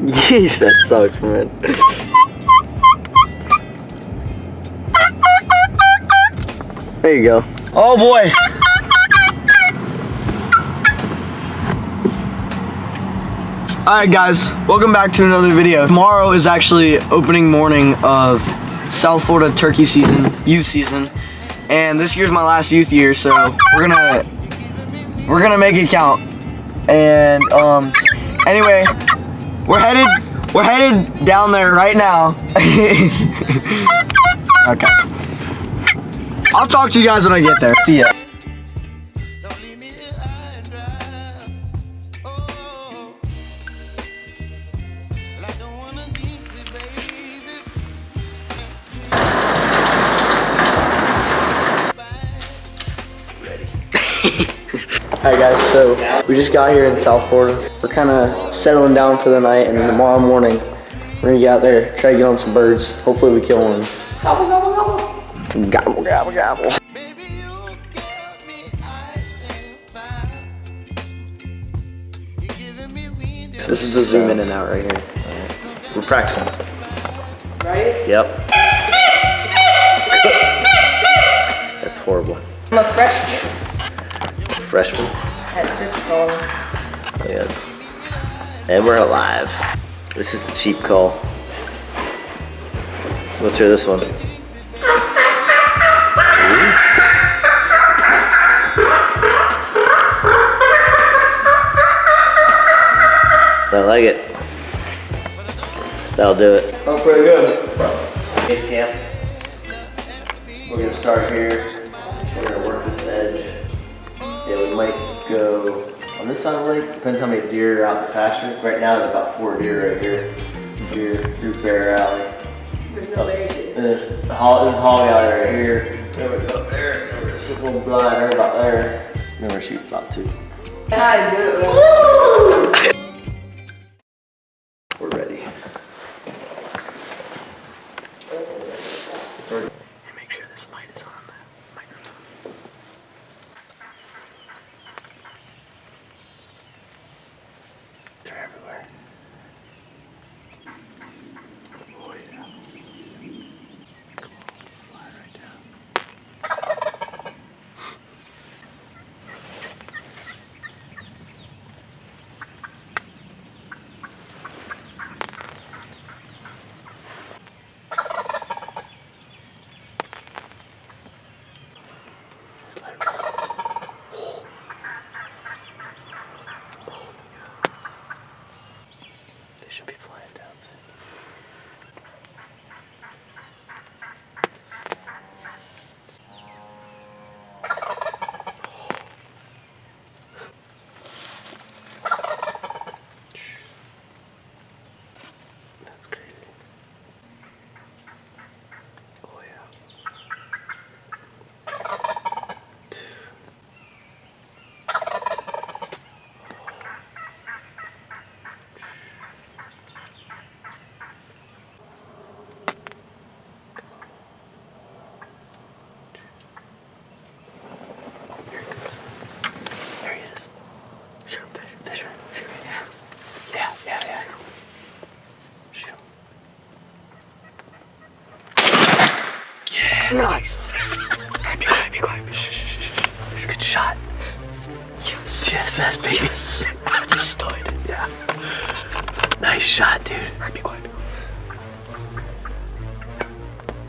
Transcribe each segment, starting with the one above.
Yeesh, that sucks, man. There you go. Oh boy. Alright guys, welcome back to another video. Tomorrow is actually opening morning of South Florida turkey season, youth season. And this year's my last youth year, so we're gonna make it count. And anyway, we're headed down there right now. Okay. I'll talk to you guys when I get there. See ya. Alright guys, so we just got here in South Florida. We're kind of settling down for the night, and then tomorrow morning we're gonna get out there, try to get on some birds. Hopefully we kill one. Gobble, gobble, gobble. Gobble, gobble, gobble. So this is the zoom in and out right here. We're practicing. Right? Yep. That's horrible. I'm a freshman. Freshman? That's your call. Yeah. And we're alive. This is the cheap call. Let's hear this one. I like it. That'll do it. Oh, pretty good. Base camp. We're gonna start here. We're gonna work this edge. Yeah, we might go on this side of the lake. Depends how many deer are out in the pasture. Right now there's about 4 deer right here. Deer through Bear Alley. There's no bears here. And there's a hog alley right here. Then we go up there. And there's this little blind right about there. Then we're shooting about 2. And I do it. We're ready. Make sure this light is on the microphone. They're everywhere. Oh yeah. Come on, fly right down. They should be flying down soon. That's crazy. Oh yeah. There he is. Shoot him, Fisher. Shoot him. Yeah. Shoot him. Yeah. Nice. Be quiet. Shh. Good shot. Yes, that's big. Yes. Just stud. Yeah. Nice shot, dude. Be quiet.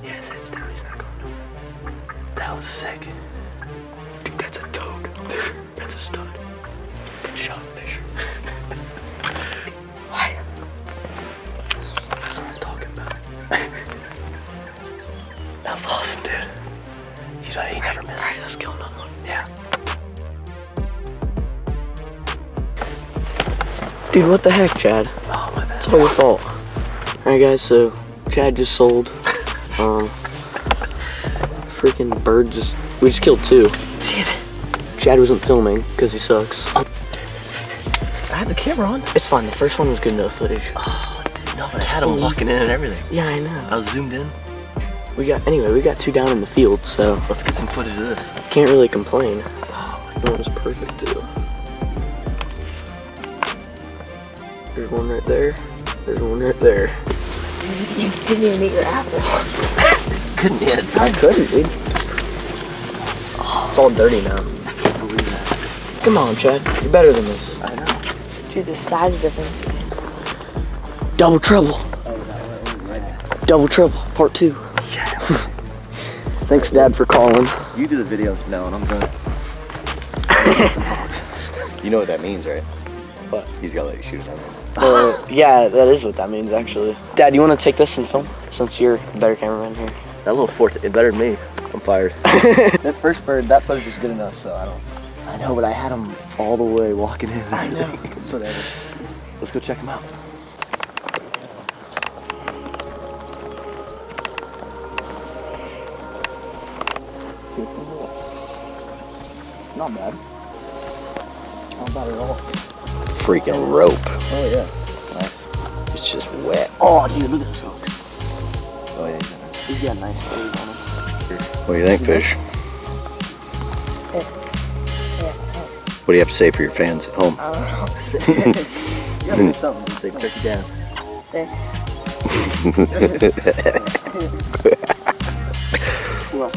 Yes, it's down. He's not going nowhere. That was sick. Dude, that's a toad. Fisher, that's a stud. Good shot, Fisher. What? That's what I'm talking about. That was awesome, dude. He never misses. Alright, let's kill another one. Yeah. Dude, what the heck, Chad? Oh, my bad. It's all your fault. Alright, guys, so Chad just sold. Freaking bird we just killed 2. Damn it. Chad wasn't filming because he sucks. I had the camera on. It's fine. The first one was good enough footage. Oh, dude, no, but I had him walking in and everything. Yeah, I know. I was zoomed in. We got 2 down in the field, so let's get some footage of this. Can't really complain. Oh, that was perfect too. There's one right there. There's one right there. You didn't even eat your apple. Couldn't yet. I couldn't, dude. It's all dirty now. I can't believe that. Come on, Chad. You're better than this. I know. Choose a size difference. Double trouble. Double trouble. Part 2. Thanks, Dad, for calling. You do the video from now on. I'm done. You know what that means, right? What? He's gotta let you shoot it. Yeah, that is what that means, actually. Dad, you want to take this and film? Since you're the better cameraman here. That little fort, it better than me. I'm fired. That first bird, that footage is good enough, so I don't. I know, but I had him all the way walking in. I know. It's whatever. Let's go check him out. Not bad. Not bad at all. Freaking rope. Oh, yeah. Nice. It's just wet. Oh, dude, look at this hook. Oh, yeah. He's got nice stays on him. What do you think, Fish? Yeah, thanks. What do you have to say for your fans at home? I don't know. You gotta say something. Say turkey down. Say.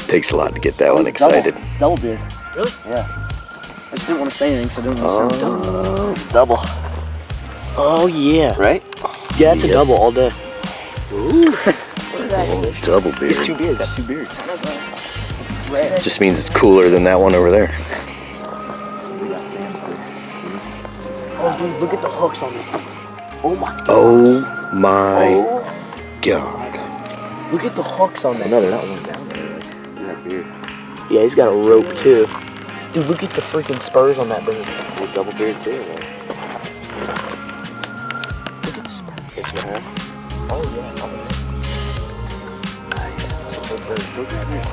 Takes a lot to get that one excited. Double beard. Really? Yeah. I just didn't want to say anything, so I didn't want to sound dumb. Double. Oh, yeah. Right? Yeah, it's a double all day. Ooh. What is that? Double beard. It's 2 beards. Got 2 beards. Just means it's cooler than that one over there. Oh, dude, look at the hooks on this. Oh, my God. Oh my God. Look at the hooks on that. No, they're not going down there. Look at that beard. Yeah, he's got a rope, too. Dude, look at the freaking spurs on that bird. Well, double beard too, man. Look at the spurs. Fish and a half. Oh, yeah. Look at it.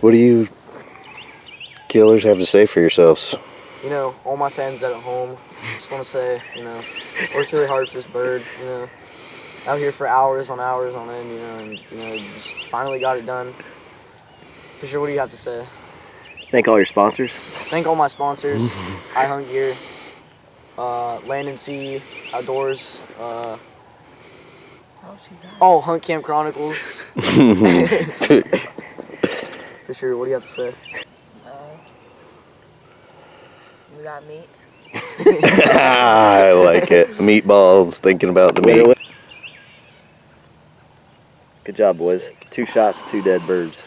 What do you killers have to say for yourselves? You know, all my fans out at home, just want to say, you know, worked really hard for this bird, you know, out here for hours on end, you know, and, you know, just finally got it done. For sure, what do you have to say? Thank all your sponsors. Thank all my sponsors, I Hunt Gear, Land and Sea, Outdoors, Hunt Camp Chronicles. For sure, what do you have to say? We got meat. I like it. Meatballs, thinking about the meat. Good job, boys. 2 shots, 2 dead birds.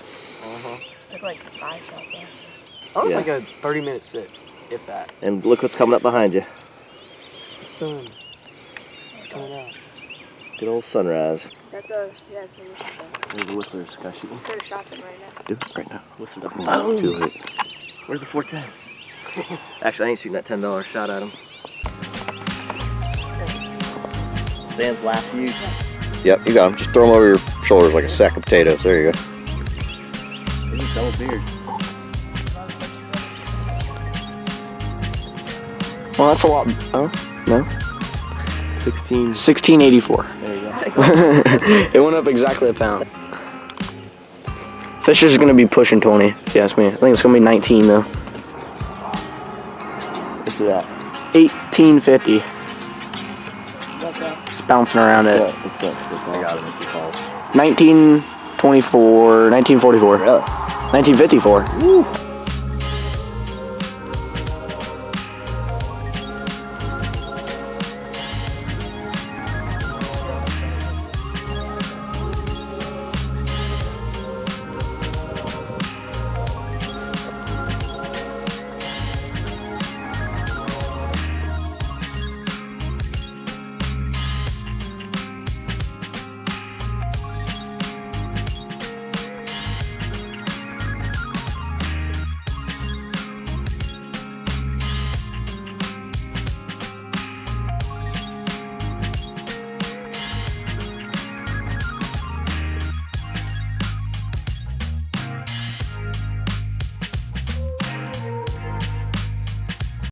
Took like 5 shots last time. That was Yeah. like a 30-minute sit, if that. And look what's coming up behind you. The sun is coming out. Good old sunrise. That's a, yeah, it's a whistle. There's the whistlers. Gotta shoot one. They're shopping right now. Do it right now. Whistle. Oh. Too late. Where's the 410? Actually, I ain't shooting that $10 shot at him. Sam's last use. Yep, you got him. Just throw him over your shoulders like a sack of potatoes. There you go. He's double beard. Well, that's a lot. Oh, no. 1684. There you go. It It went up exactly a pound. Fisher's gonna be pushing 20, if you ask me. I think it's gonna be 19 though. What's that? 1850. It's bouncing around at Let's go. I got him if he falls. 1924, 1944. Really? 1954. Woo.